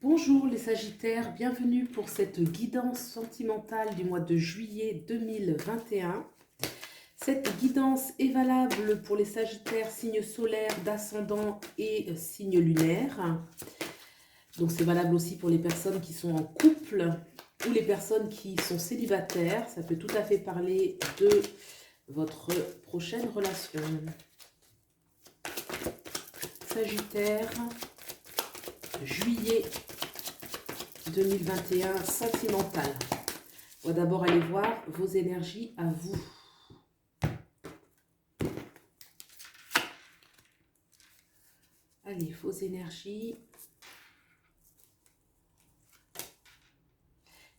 Bonjour les Sagittaires, bienvenue pour cette guidance sentimentale du mois de juillet 2021. Cette guidance est valable pour les Sagittaires, signes solaires, d'ascendant et signes lunaires. Donc c'est valable aussi pour les personnes qui sont en couple ou les personnes qui sont célibataires. Ça peut tout à fait parler de votre prochaine relation. Sagittaire, juillet 2021, sentimental. On va d'abord aller voir vos énergies à vous. Allez, vos énergies.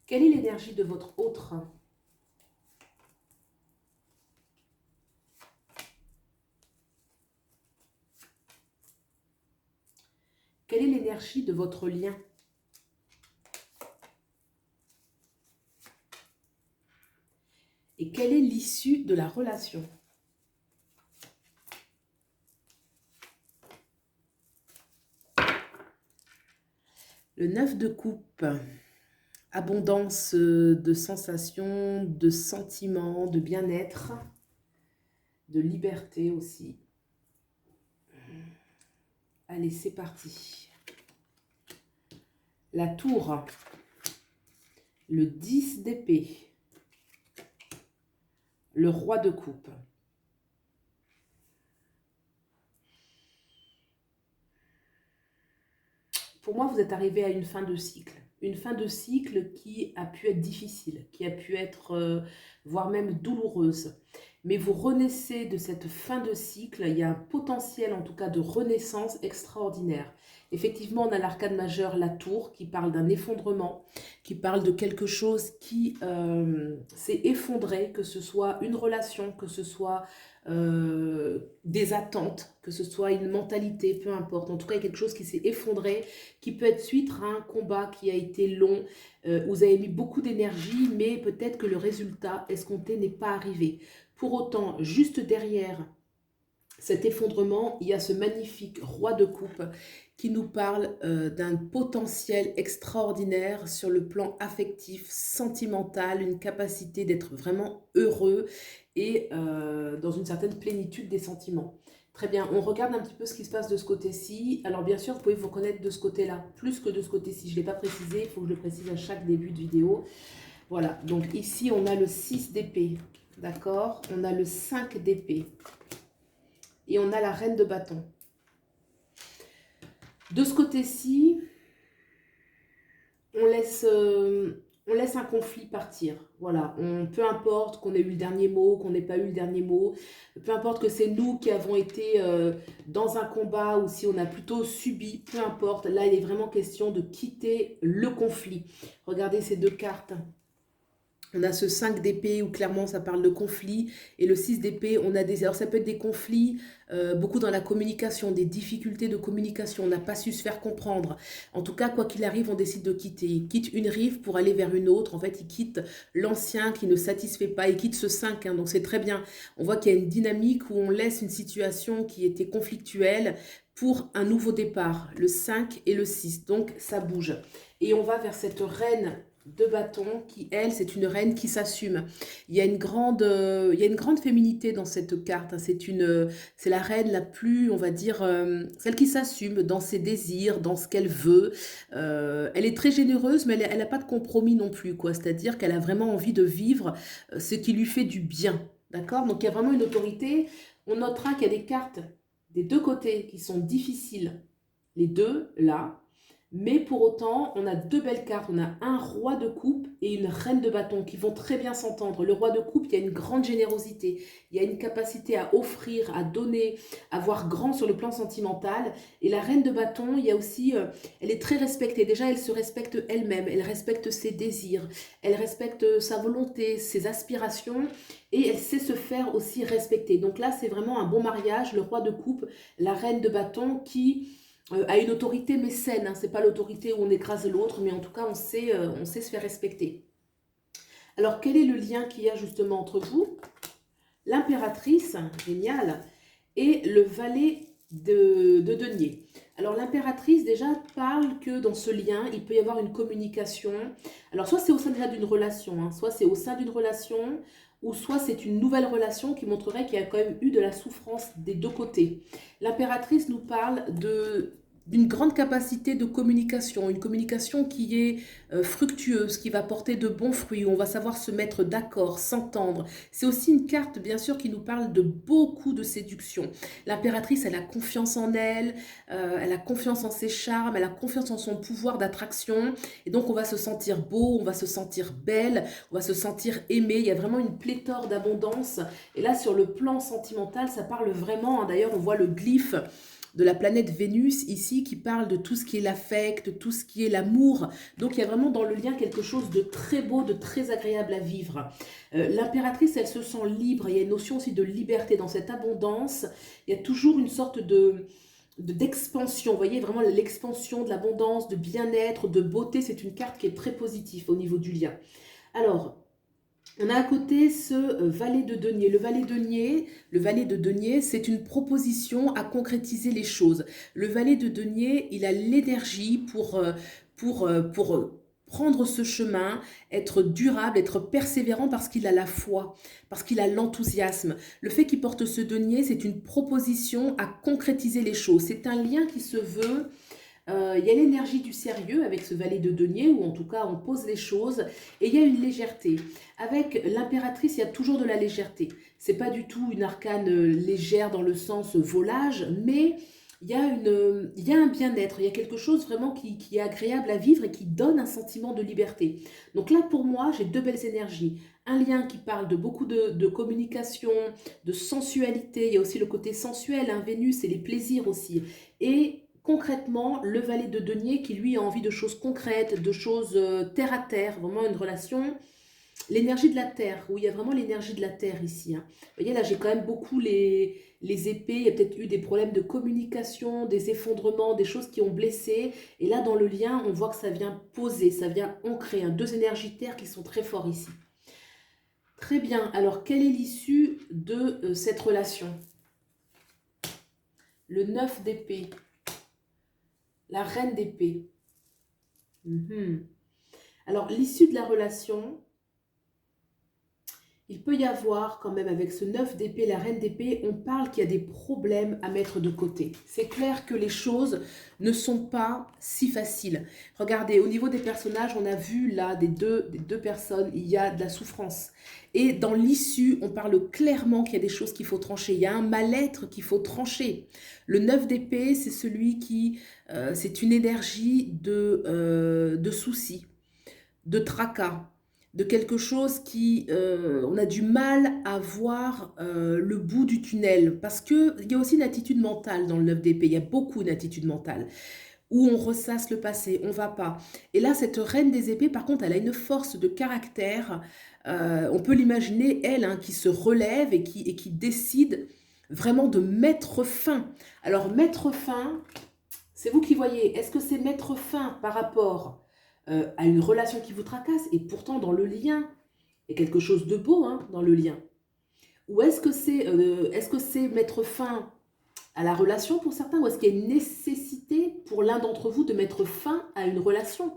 Quelle est l'énergie de votre autre? Quelle est l'énergie de votre lien? Et quelle est l'issue de la relation? Le 9 de coupe, abondance de sensations, de sentiments, de bien-être, de liberté aussi. Allez, c'est parti. La tour, le 10 d'épée, le roi de coupe. Pour moi, vous êtes arrivé à une fin de cycle. Une fin de cycle qui a pu être difficile, qui a pu être, voire même douloureuse. Mais vous renaissez de cette fin de cycle. Il y a un potentiel, en tout cas, de renaissance extraordinaire. Effectivement, on a l'arcane majeur, la tour, qui parle d'un effondrement, qui parle de quelque chose qui s'est effondré, que ce soit une relation, que ce soit des attentes, que ce soit une mentalité, peu importe. En tout cas, il y a quelque chose qui s'est effondré, qui peut être suite à un combat qui a été long, où vous avez mis beaucoup d'énergie, mais peut-être que le résultat escompté n'est pas arrivé. Pour autant, juste derrière cet effondrement, il y a ce magnifique roi de coupe qui nous parle d'un potentiel extraordinaire sur le plan affectif, sentimental, une capacité d'être vraiment heureux et dans une certaine plénitude des sentiments. Très bien, on regarde un petit peu ce qui se passe de ce côté-ci. Alors bien sûr, vous pouvez vous reconnaître de ce côté-là, plus que de ce côté-ci. Je ne l'ai pas précisé, il faut que je le précise à chaque début de vidéo. Voilà, donc ici on a le 6 d'épée, d'accord? On a le 5 d'épée. Et on a la reine de bâton. De ce côté-ci, on laisse un conflit partir. Voilà, peu importe qu'on ait eu le dernier mot, qu'on n'ait pas eu le dernier mot, peu importe que c'est nous qui avons été dans un combat ou si on a plutôt subi, peu importe. Là, il est vraiment question de quitter le conflit. Regardez ces deux cartes. On a ce 5 d'épée où clairement ça parle de conflit et le 6 d'épée, on a des... Alors ça peut être des conflits, beaucoup dans la communication, des difficultés de communication, on n'a pas su se faire comprendre. En tout cas, quoi qu'il arrive, on décide de quitter. Il quitte une rive pour aller vers une autre. En fait, il quitte l'ancien qui ne satisfait pas, il quitte ce 5, hein, donc c'est très bien. On voit qu'il y a une dynamique où on laisse une situation qui était conflictuelle pour un nouveau départ, le 5 et le 6, donc ça bouge. Et on va vers cette reine de bâton qui, elle, c'est une reine qui s'assume. Il y a une grande féminité dans cette carte. C'est la reine la plus, on va dire, celle qui s'assume dans ses désirs, dans ce qu'elle veut. Elle est très généreuse, mais elle n'a pas de compromis non plus, quoi. C'est-à-dire qu'elle a vraiment envie de vivre ce qui lui fait du bien. D'accord? Donc, il y a vraiment une autorité. On notera qu'il y a des cartes des deux côtés qui sont difficiles. Les deux, là. Mais pour autant, on a deux belles cartes. On a un roi de coupe et une reine de bâton qui vont très bien s'entendre. Le roi de coupe, il y a une grande générosité. Il y a une capacité à offrir, à donner, à voir grand sur le plan sentimental. Et la reine de bâton, il y a aussi, elle est très respectée. Déjà, elle se respecte elle-même. Elle respecte ses désirs. Elle respecte sa volonté, ses aspirations. Et elle sait se faire aussi respecter. Donc là, c'est vraiment un bon mariage. Le roi de coupe, la reine de bâton qui... a une autorité mécène, hein. C'est pas l'autorité où on écrase l'autre, mais en tout cas on sait se faire respecter. Alors quel est le lien qu'il y a justement entre vous, l'impératrice, génial, et le valet de denier. Alors l'impératrice déjà parle que dans ce lien, il peut y avoir une communication. Alors soit c'est au sein déjà d'une relation, hein, soit c'est au sein d'une relation, ou soit c'est une nouvelle relation qui montrerait qu'il y a quand même eu de la souffrance des deux côtés. L'impératrice nous parle d'une grande capacité de communication, une communication qui est fructueuse, qui va porter de bons fruits, où on va savoir se mettre d'accord, s'entendre. C'est aussi une carte, bien sûr, qui nous parle de beaucoup de séduction. L'impératrice, elle a confiance en elle, elle a confiance en ses charmes, elle a confiance en son pouvoir d'attraction. Et donc, on va se sentir beau, on va se sentir belle, on va se sentir aimé. Il y a vraiment une pléthore d'abondance. Et là, sur le plan sentimental, ça parle vraiment, hein, d'ailleurs, on voit le glyphe de la planète Vénus ici qui parle de tout ce qui est l'affect, tout ce qui est l'amour. Donc il y a vraiment dans le lien quelque chose de très beau, de très agréable à vivre. L'impératrice, elle se sent libre. Il y a une notion aussi de liberté dans cette abondance. Il y a toujours une sorte d'expansion, vous voyez, vraiment l'expansion de l'abondance, de bien-être, de beauté. C'est une carte qui est très positive au niveau du lien. Alors, on a à côté ce valet de denier. Le valet de denier, c'est une proposition à concrétiser les choses. Le valet de denier, il a l'énergie pour prendre ce chemin, être durable, être persévérant parce qu'il a la foi, parce qu'il a l'enthousiasme. Le fait qu'il porte ce denier, c'est une proposition à concrétiser les choses. C'est un lien qui se veut. Il y a l'énergie du sérieux avec ce valet de denier, où en tout cas on pose les choses, et il y a une légèreté. Avec l'impératrice, il y a toujours de la légèreté. C'est pas du tout une arcane légère dans le sens volage, mais il y a un bien-être, il y a quelque chose vraiment qui est agréable à vivre et qui donne un sentiment de liberté. Donc là, pour moi, j'ai deux belles énergies. Un lien qui parle de beaucoup de communication, de sensualité, il y a aussi le côté sensuel, hein, Vénus et les plaisirs aussi. Et concrètement, le valet de denier qui lui a envie de choses concrètes, de choses terre à terre, vraiment une relation, l'énergie de la terre, où il y a vraiment l'énergie de la terre ici, hein. Vous voyez là, j'ai quand même beaucoup les épées, il y a peut-être eu des problèmes de communication, des effondrements, des choses qui ont blessé, et là dans le lien, on voit que ça vient poser, ça vient ancrer, hein, deux énergies terre qui sont très fortes ici. Très bien, alors quelle est l'issue de cette relation? Le 9 d'épée. La reine d'épée. Alors, l'issue de la relation, il peut y avoir quand même avec ce 9 d'épée, la reine d'épée, on parle qu'il y a des problèmes à mettre de côté. C'est clair que les choses ne sont pas si faciles. Regardez, au niveau des personnages, on a vu là des deux personnes, il y a de la souffrance. Et dans l'issue, on parle clairement qu'il y a des choses qu'il faut trancher. Il y a un mal-être qu'il faut trancher. Le 9 d'épée, c'est celui qui... c'est une énergie de soucis, de tracas, de quelque chose qui... on a du mal à voir le bout du tunnel. Parce qu'il y a aussi une attitude mentale dans le 9 d'épée. Il y a beaucoup d'attitude mentale où on ressasse le passé, on va pas. Et là, cette reine des épées, par contre, elle a une force de caractère. On peut l'imaginer, elle, hein, qui se relève et qui décide vraiment de mettre fin. Alors, mettre fin, c'est vous qui voyez. Est-ce que c'est mettre fin par rapport à une relation qui vous tracasse? Et pourtant, dans le lien, il y a quelque chose de beau, hein, dans le lien. Ou est-ce que c'est mettre fin à la relation pour certains, ou est-ce qu'il y a une nécessité pour l'un d'entre vous de mettre fin à une relation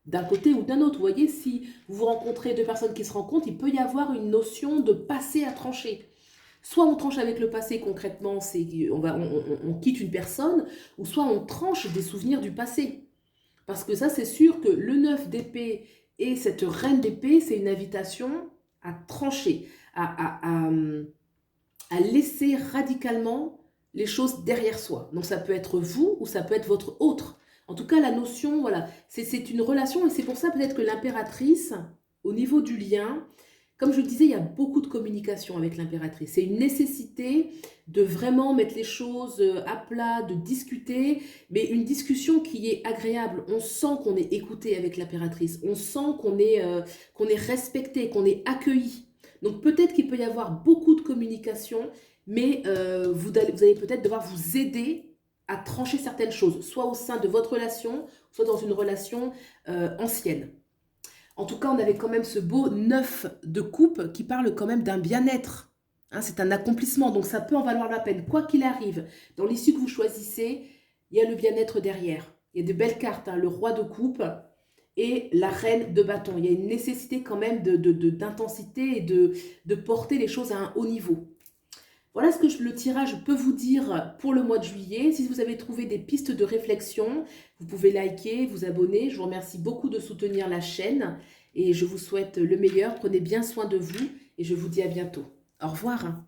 d'un côté ou d'un autre? Vous voyez, si vous rencontrez deux personnes qui se rencontrent, il peut y avoir une notion de passé à trancher. Soit on tranche avec le passé concrètement, on quitte une personne, ou soit on tranche des souvenirs du passé. Parce que ça, c'est sûr que le 9 d'épée et cette reine d'épée, c'est une invitation à trancher, à laisser radicalement les choses derrière soi. Donc ça peut être vous ou ça peut être votre autre. En tout cas, la notion, voilà, c'est une relation et c'est pour ça peut-être que l'impératrice, au niveau du lien, comme je le disais, il y a beaucoup de communication avec l'impératrice. C'est une nécessité de vraiment mettre les choses à plat, de discuter, mais une discussion qui est agréable. On sent qu'on est écouté avec l'impératrice, on sent qu'on est respecté, qu'on est accueilli. Donc peut-être qu'il peut y avoir beaucoup de communication, mais vous allez peut-être devoir vous aider à trancher certaines choses, soit au sein de votre relation, soit dans une relation ancienne. En tout cas, on avait quand même ce beau 9 de coupe qui parle quand même d'un bien-être. Hein, c'est un accomplissement, donc ça peut en valoir la peine. Quoi qu'il arrive, dans l'issue que vous choisissez, il y a le bien-être derrière. Il y a de belles cartes, hein, le roi de coupe et la reine de bâton. Il y a une nécessité quand même d'intensité et de porter les choses à un haut niveau. Voilà ce que le tirage peut vous dire pour le mois de juillet. Si vous avez trouvé des pistes de réflexion, vous pouvez liker, vous abonner. Je vous remercie beaucoup de soutenir la chaîne et je vous souhaite le meilleur. Prenez bien soin de vous et je vous dis à bientôt. Au revoir.